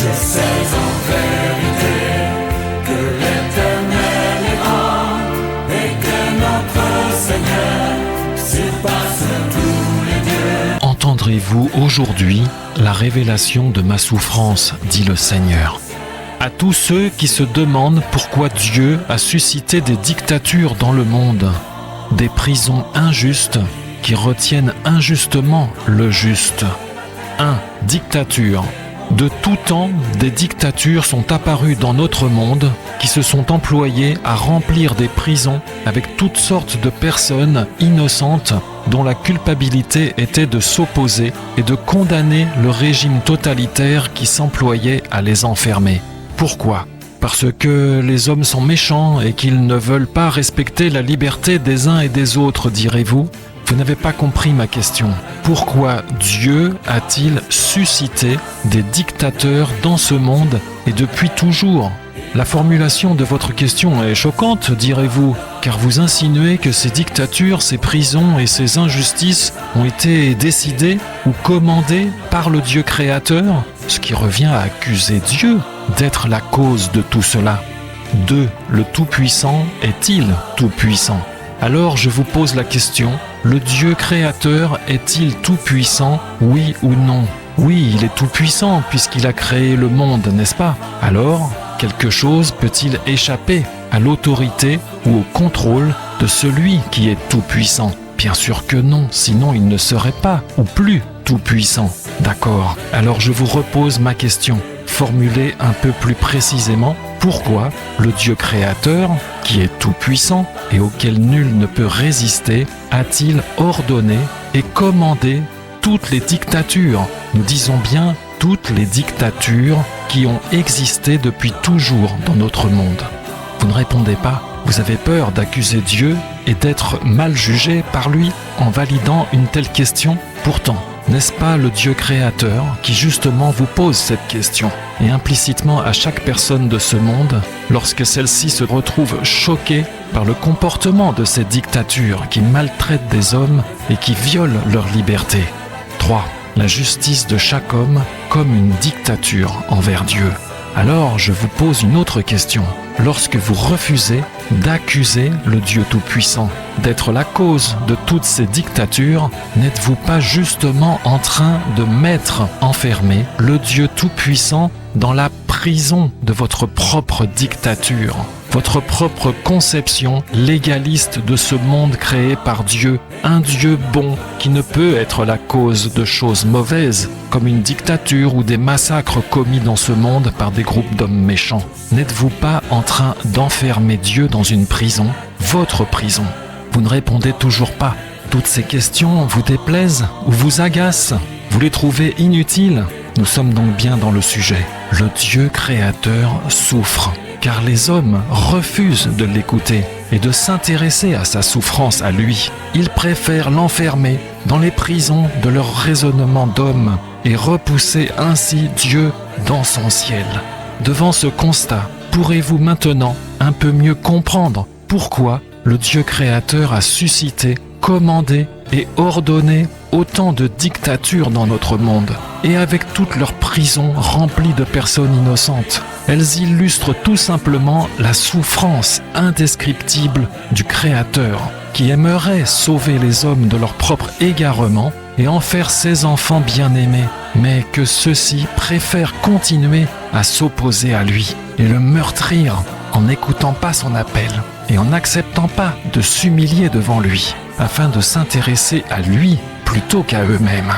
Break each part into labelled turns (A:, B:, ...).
A: Je sais en vérité que l'Éternel est grand et que notre Seigneur surpasse tous les dieux.
B: Entendrez-vous aujourd'hui la révélation de ma souffrance, dit le Seigneur. À tous ceux qui se demandent pourquoi Dieu a suscité des dictatures dans le monde, des prisons injustes qui retiennent injustement le juste. 1. Dictature. De tout temps, des dictatures sont apparues dans notre monde qui se sont employées à remplir des prisons avec toutes sortes de personnes innocentes dont la culpabilité était de s'opposer et de condamner le régime totalitaire qui s'employait à les enfermer. Pourquoi ? Parce que les hommes sont méchants et qu'ils ne veulent pas respecter la liberté des uns et des autres, direz-vous ? Vous n'avez pas compris ma question. Pourquoi Dieu a-t-il suscité des dictateurs dans ce monde et depuis toujours ? La formulation de votre question est choquante, direz-vous, car vous insinuez que ces dictatures, ces prisons et ces injustices ont été décidées ou commandées par le Dieu créateur, ce qui revient à accuser Dieu d'être la cause de tout cela. 2. Le Tout-Puissant est-il tout-puissant ? Alors je vous pose la question, le Dieu créateur est-il tout-puissant, oui ou non ? Oui, il est tout-puissant puisqu'il a créé le monde, n'est-ce pas ? Alors, quelque chose peut-il échapper à l'autorité ou au contrôle de celui qui est tout-puissant ? Bien sûr que non, sinon il ne serait pas ou plus tout-puissant. D'accord, alors je vous repose ma question, formulée un peu plus précisément. Pourquoi le Dieu créateur, qui est tout-puissant et auquel nul ne peut résister, a-t-il ordonné et commandé toutes les dictatures, nous disons bien toutes les dictatures qui ont existé depuis toujours dans notre monde? Vous ne répondez pas, vous avez peur d'accuser Dieu et d'être mal jugé par lui en validant une telle question? Pourtant, n'est-ce pas le Dieu créateur qui justement vous pose cette question? Et implicitement à chaque personne de ce monde, lorsque celle-ci se retrouve choquée par le comportement de ces dictatures qui maltraitent des hommes et qui violent leur liberté. 3. La justice de chaque homme comme une dictature envers Dieu. Alors je vous pose une autre question. Lorsque vous refusez d'accuser le Dieu Tout-Puissant d'être la cause de toutes ces dictatures, n'êtes-vous pas justement en train de mettre enfermé le Dieu Tout-Puissant dans la prison de votre propre dictature, votre propre conception légaliste de ce monde créé par Dieu, un Dieu bon qui ne peut être la cause de choses mauvaises, comme une dictature ou des massacres commis dans ce monde par des groupes d'hommes méchants? N'êtes-vous pas en train d'enfermer Dieu dans une prison, votre prison? Vous ne répondez toujours pas. Toutes ces questions vous déplaisent ou vous agacent? Vous les trouvez inutiles? Nous sommes donc bien dans le sujet. Le Dieu créateur souffre, car les hommes refusent de l'écouter et de s'intéresser à sa souffrance à lui. Ils préfèrent l'enfermer dans les prisons de leur raisonnement d'homme et repousser ainsi Dieu dans son ciel. Devant ce constat, pourrez-vous maintenant un peu mieux comprendre pourquoi le Dieu créateur a suscité, commandé et ordonné autant de dictatures dans notre monde, et avec toutes leurs prisons remplies de personnes innocentes? Elles illustrent tout simplement la souffrance indescriptible du Créateur, qui aimerait sauver les hommes de leur propre égarement et en faire ses enfants bien-aimés, mais que ceux-ci préfèrent continuer à s'opposer à lui et le meurtrir en n'écoutant pas son appel et en n'acceptant pas de s'humilier devant lui, afin de s'intéresser à lui plutôt qu'à eux-mêmes.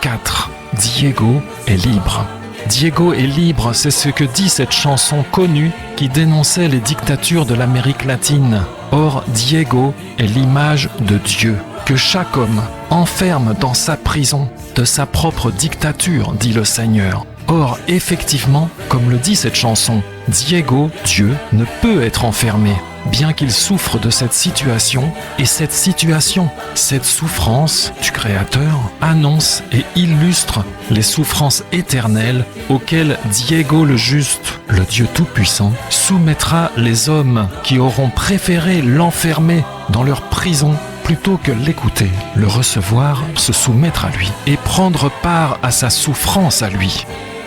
B: 4. Diego est libre. Diego est libre, c'est ce que dit cette chanson connue qui dénonçait les dictatures de l'Amérique latine. Or, Diego est l'image de Dieu, que chaque homme enferme dans sa prison de sa propre dictature, dit le Seigneur. Or, effectivement, comme le dit cette chanson, Diego, Dieu, ne peut être enfermé, bien qu'il souffre de cette situation, et cette situation, cette souffrance du Créateur, annonce et illustre les souffrances éternelles auxquelles Diego le Juste, le Dieu Tout-Puissant, soumettra les hommes qui auront préféré l'enfermer dans leur prison plutôt que l'écouter, le recevoir, se soumettre à lui et prendre part à sa souffrance à lui.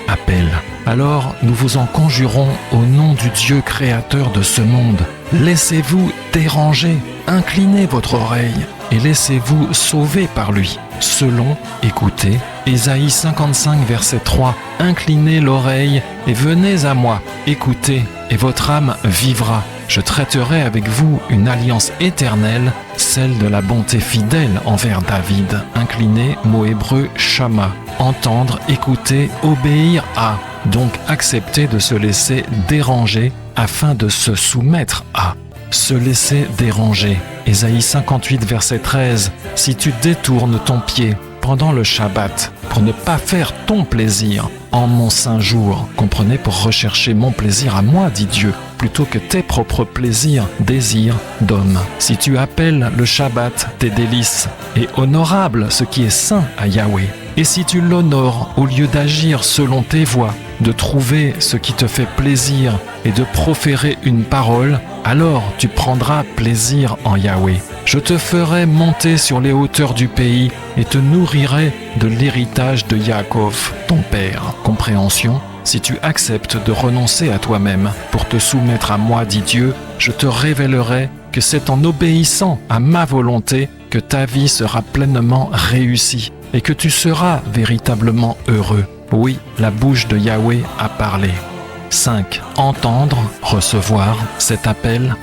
B: appelle. Alors nous vous en conjurons au nom du Dieu créateur de ce monde. Laissez-vous déranger, inclinez votre oreille et laissez-vous sauver par lui. Selon, écoutez, Ésaïe 55 verset 3, inclinez l'oreille et venez à moi, écoutez et votre âme vivra. Je traiterai avec vous une alliance éternelle, celle de la bonté fidèle envers David. Incliner, mot hébreu, shama. Entendre, écouter, obéir à. Donc accepter de se laisser déranger afin de se soumettre à. Se laisser déranger. Ésaïe 58 verset 13. Si tu détournes ton pied pendant le Shabbat pour ne pas faire ton plaisir en mon saint jour, comprenez, pour rechercher mon plaisir à moi, dit Dieu, plutôt que tes propres plaisirs, désirs d'homme. Si tu appelles le Shabbat tes délices et honorable ce qui est saint à Yahweh, et si tu l'honores au lieu d'agir selon tes voies, de trouver ce qui te fait plaisir et de proférer une parole, alors tu prendras plaisir en Yahweh. Je te ferai monter sur les hauteurs du pays et te nourrirai de l'héritage de Yaakov, ton père. Compréhension, si tu acceptes de renoncer à toi-même pour te soumettre à moi, dit Dieu, je te révélerai que c'est en obéissant à ma volonté que ta vie sera pleinement réussie et que tu seras véritablement heureux. Oui, la bouche de Yahweh a parlé. 5. Entendre, recevoir cet appel.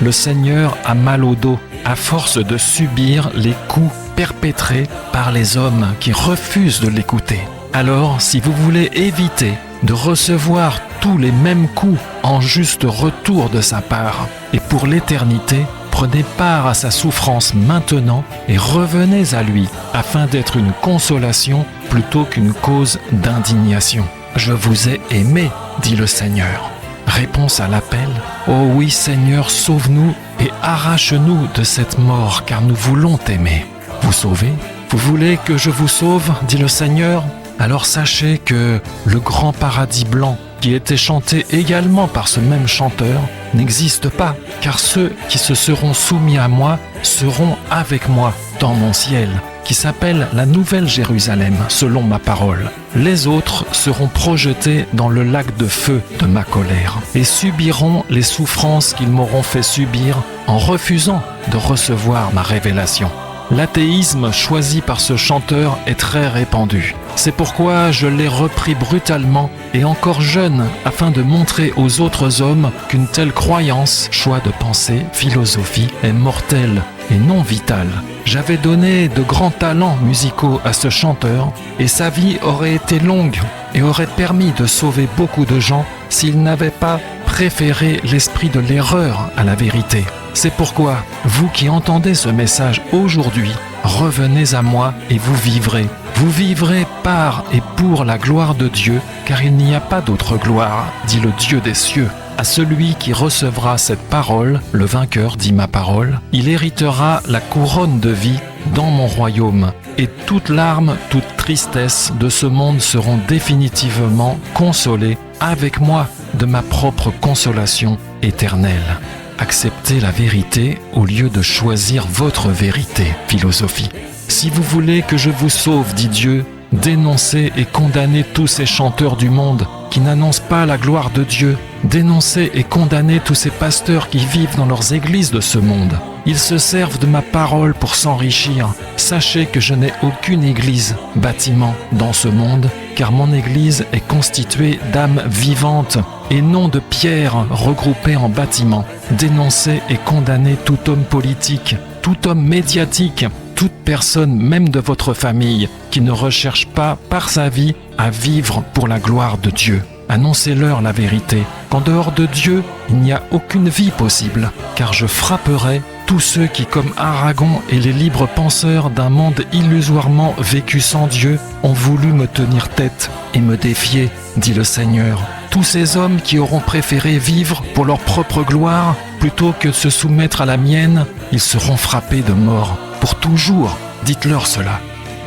B: Le Seigneur a mal au dos à force de subir les coups perpétrés par les hommes qui refusent de l'écouter. Alors, si vous voulez éviter de recevoir tous les mêmes coups en juste retour de sa part, et pour l'éternité, prenez part à sa souffrance maintenant et revenez à lui, afin d'être une consolation plutôt qu'une cause d'indignation. Je vous ai aimé, dit le Seigneur. Réponse à l'appel. Oh oui, Seigneur, sauve-nous et arrache-nous de cette mort, car nous voulons t'aimer. Vous sauver? Vous voulez que je vous sauve, dit le Seigneur? Alors sachez que le grand paradis blanc, qui était chanté également par ce même chanteur, n'existe pas, car ceux qui se seront soumis à moi seront avec moi dans mon ciel, qui s'appelle la Nouvelle Jérusalem, selon ma parole. Les autres seront projetés dans le lac de feu de ma colère et subiront les souffrances qu'ils m'auront fait subir en refusant de recevoir ma révélation. L'athéisme choisi par ce chanteur est très répandu. C'est pourquoi je l'ai repris brutalement et encore jeune afin de montrer aux autres hommes qu'une telle croyance, choix de pensée, philosophie, est mortelle et non vitale. J'avais donné de grands talents musicaux à ce chanteur et sa vie aurait été longue et aurait permis de sauver beaucoup de gens s'il n'avait pas préféré l'esprit de l'erreur à la vérité. C'est pourquoi, vous qui entendez ce message aujourd'hui, revenez à moi et vous vivrez. Vous vivrez par et pour la gloire de Dieu, car il n'y a pas d'autre gloire, dit le Dieu des cieux. À celui qui recevra cette parole, le vainqueur, dit ma parole, il héritera la couronne de vie dans mon royaume, et toute larme, toute tristesse de ce monde seront définitivement consolées avec moi de ma propre consolation éternelle. Acceptez la vérité au lieu de choisir votre vérité, philosophie. Si vous voulez que je vous sauve, dit Dieu, dénoncez et condamnez tous ces chanteurs du monde qui n'annoncent pas la gloire de Dieu. Dénoncez et condamnez tous ces pasteurs qui vivent dans leurs églises de ce monde. Ils se servent de ma parole pour s'enrichir. Sachez que je n'ai aucune église, bâtiment dans ce monde, car mon église est constituée d'âmes vivantes et non de pierres regroupées en bâtiments. Dénoncez et condamnez tout homme politique, tout homme médiatique, toute personne, même de votre famille, qui ne recherche pas, par sa vie, à vivre pour la gloire de Dieu. Annoncez-leur la vérité, qu'en dehors de Dieu, il n'y a aucune vie possible, car je frapperai tous ceux qui, comme Aragon et les libres penseurs d'un monde illusoirement vécu sans Dieu, ont voulu me tenir tête et me défier, dit le Seigneur. Tous ces hommes qui auront préféré vivre pour leur propre gloire, plutôt que de se soumettre à la mienne, ils seront frappés de mort. Pour toujours, dites-leur cela.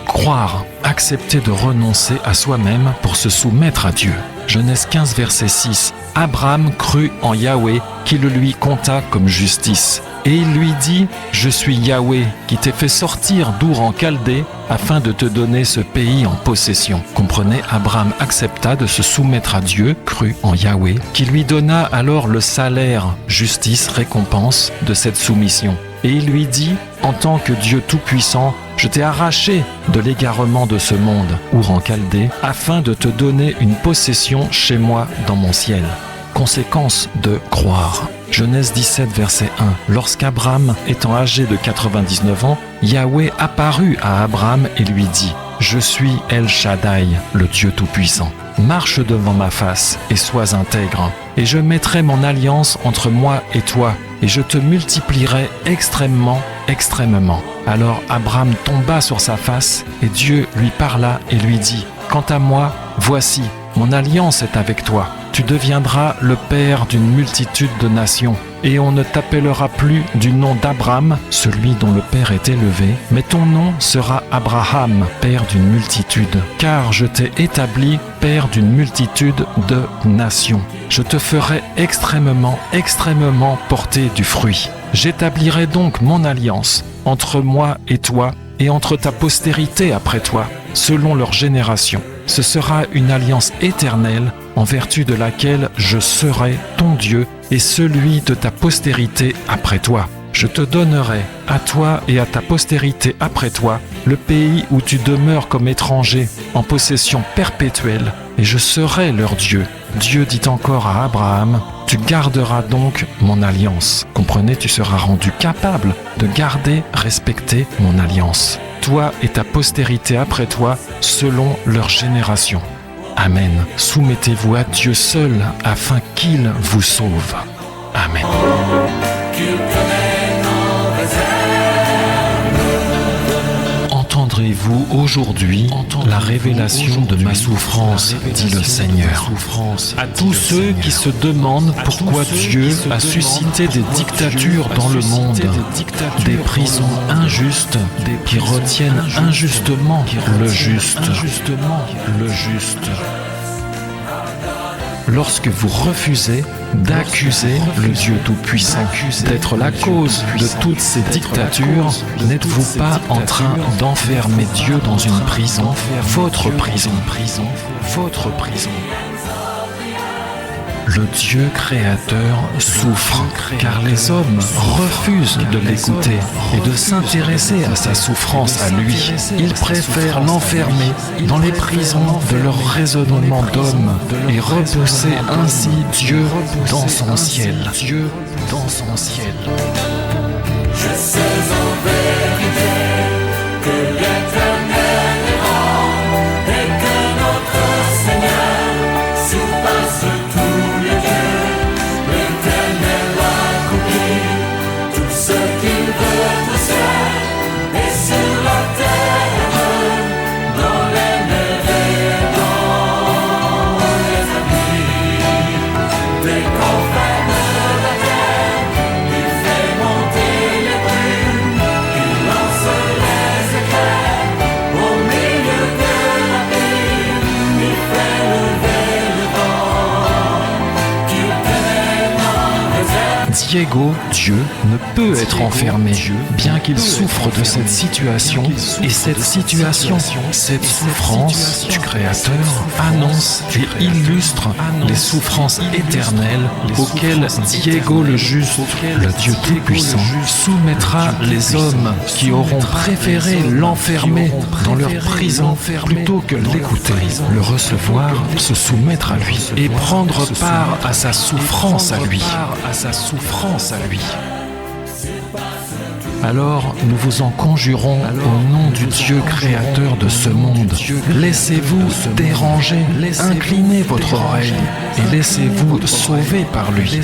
B: Croire, accepter de renoncer à soi-même pour se soumettre à Dieu. Genèse 15, verset 6. Abraham crut en Yahweh, qui le lui compta comme justice. Et il lui dit, « Je suis Yahweh qui t'ai fait sortir d'Our en Chaldée afin de te donner ce pays en possession. » Comprenez, Abraham accepta de se soumettre à Dieu, crut en Yahweh, qui lui donna alors le salaire, justice, récompense de cette soumission. Et il lui dit, « En tant que Dieu Tout-Puissant, je t'ai arraché de l'égarement de ce monde, Our en Chaldée, afin de te donner une possession chez moi dans mon ciel. » Conséquence de croire. Genèse 17, verset 1. Lorsqu'Abraham, étant âgé de 99 ans, Yahweh apparut à Abraham et lui dit, « Je suis El Shaddai, le Dieu Tout-Puissant. Marche devant ma face et sois intègre, et je mettrai mon alliance entre moi et toi, et je te multiplierai extrêmement, extrêmement. » Alors Abraham tomba sur sa face, et Dieu lui parla et lui dit, « Quant à moi, voici, mon alliance est avec toi. Tu deviendras le père d'une multitude de nations, et on ne t'appellera plus du nom d'Abraham, celui dont le père est élevé, mais ton nom sera Abraham, père d'une multitude, car je t'ai établi père d'une multitude de nations. Je te ferai extrêmement, extrêmement porter du fruit. J'établirai donc mon alliance entre moi et toi, et entre ta postérité après toi, selon leur génération. Ce sera une alliance éternelle en vertu de laquelle je serai ton Dieu et celui de ta postérité après toi. Je te donnerai, à toi et à ta postérité après toi, le pays où tu demeures comme étranger, en possession perpétuelle, et je serai leur Dieu. Dieu dit encore à Abraham, « Tu garderas donc mon alliance. » Comprenez, tu seras rendu capable de garder, respecter mon alliance. Toi et ta postérité après toi, selon leur génération. Amen. Soumettez-vous à Dieu seul, afin qu'il vous sauve. Amen. Entendrez-vous aujourd'hui la révélation de ma souffrance, dit le Seigneur. À tous ceux qui se demandent pourquoi Dieu a suscité des dictatures dans le monde, des prisons injustes qui retiennent injustement le juste. Lorsque vous refusez d'accuser le Dieu Tout-Puissant d'être la cause de toutes ces dictatures, n'êtes-vous pas en train d'enfermer Dieu dans une prison, votre prison? Le Dieu créateur souffre, car les hommes refusent de l'écouter et de s'intéresser à sa souffrance à lui. Ils préfèrent l'enfermer dans les prisons de leur raisonnement d'homme et repousser ainsi Dieu dans son ciel.
A: Je sais en vérité que l'Éternel est grand et que notre Seigneur surpasse tous les dieux. L'Éternel accomplit tout ce qu'il veut au ciel et sur la terre, dans les mers et dans les abîmes. Des confins de la terre, il fait monter les brumes, il lance les éclairs au milieu de la ville, il fait lever le vent, qu'il tenait en réserve.
B: Diego, Dieu, ne peut être enfermé, bien qu'il souffre de cette situation, et cette situation, cette souffrance du Créateur annonce et illustre les souffrances éternelles auxquelles Diego le juste, le Dieu Tout-Puissant, soumettra les hommes qui auront préféré l'enfermer dans leur prison plutôt que l'écouter, le recevoir, se soumettre à lui et prendre part à sa souffrance à lui. Alors nous vous en conjurons au nom du Dieu créateur de ce monde. Laissez-vous déranger, inclinez votre oreille et laissez-vous sauver par lui.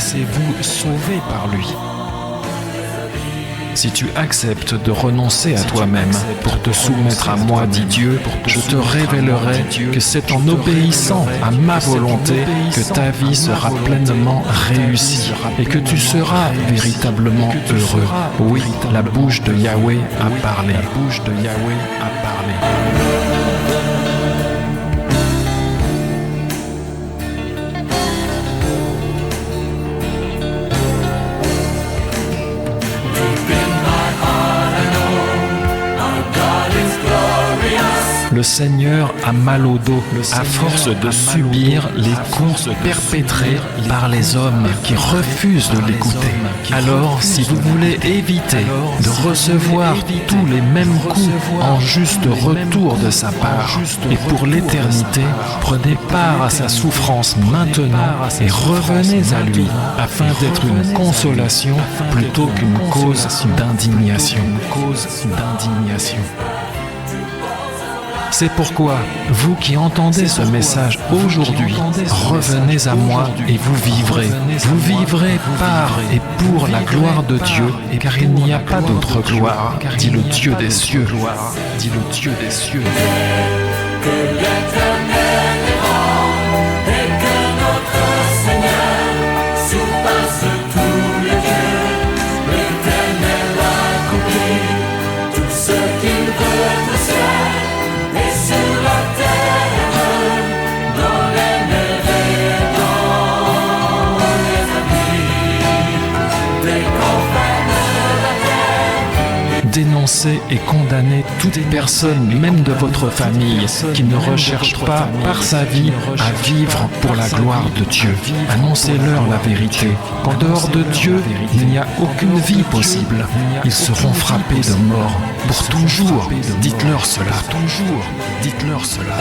B: Si tu acceptes de renoncer à toi-même pour te soumettre à moi, dit Dieu, je te révélerai que c'est en obéissant à ma volonté que ta vie sera pleinement réussie et que tu seras véritablement heureux. Oui, la bouche de Yahweh a parlé. Le Seigneur a mal au dos à force de subir les coups perpétrés par les hommes qui refusent de l'écouter. Alors, si vous voulez éviter de recevoir tous les mêmes coups en juste retour de sa part et pour l'éternité, prenez part à sa souffrance maintenant et revenez à lui afin d'être une consolation plutôt qu'une cause d'indignation. C'est pourquoi, vous qui entendez ce message aujourd'hui, revenez à moi et vous vivrez. Vous vivrez par et pour la gloire de Dieu, car il n'y a pas d'autre gloire, dit le Dieu des cieux. Dit le Dieu des cieux.
A: Que l'Éternel est grand et que notre Seigneur surpasse tous les dieux. L'Éternel a accompli tout ce qu'il veut au ciel et sur la terre, dans les mers et dans les abîmes, des confins de la terre.
B: Dénoncez et condamnez toute personne, même de votre famille, qui ne recherche pas par sa vie à vivre pour la gloire de Dieu. Annoncez-leur la vérité, qu'en dehors de Dieu, il n'y a aucune vie possible. Ils seront frappés de mort pour toujours. Dites-leur cela. Dites-leur cela.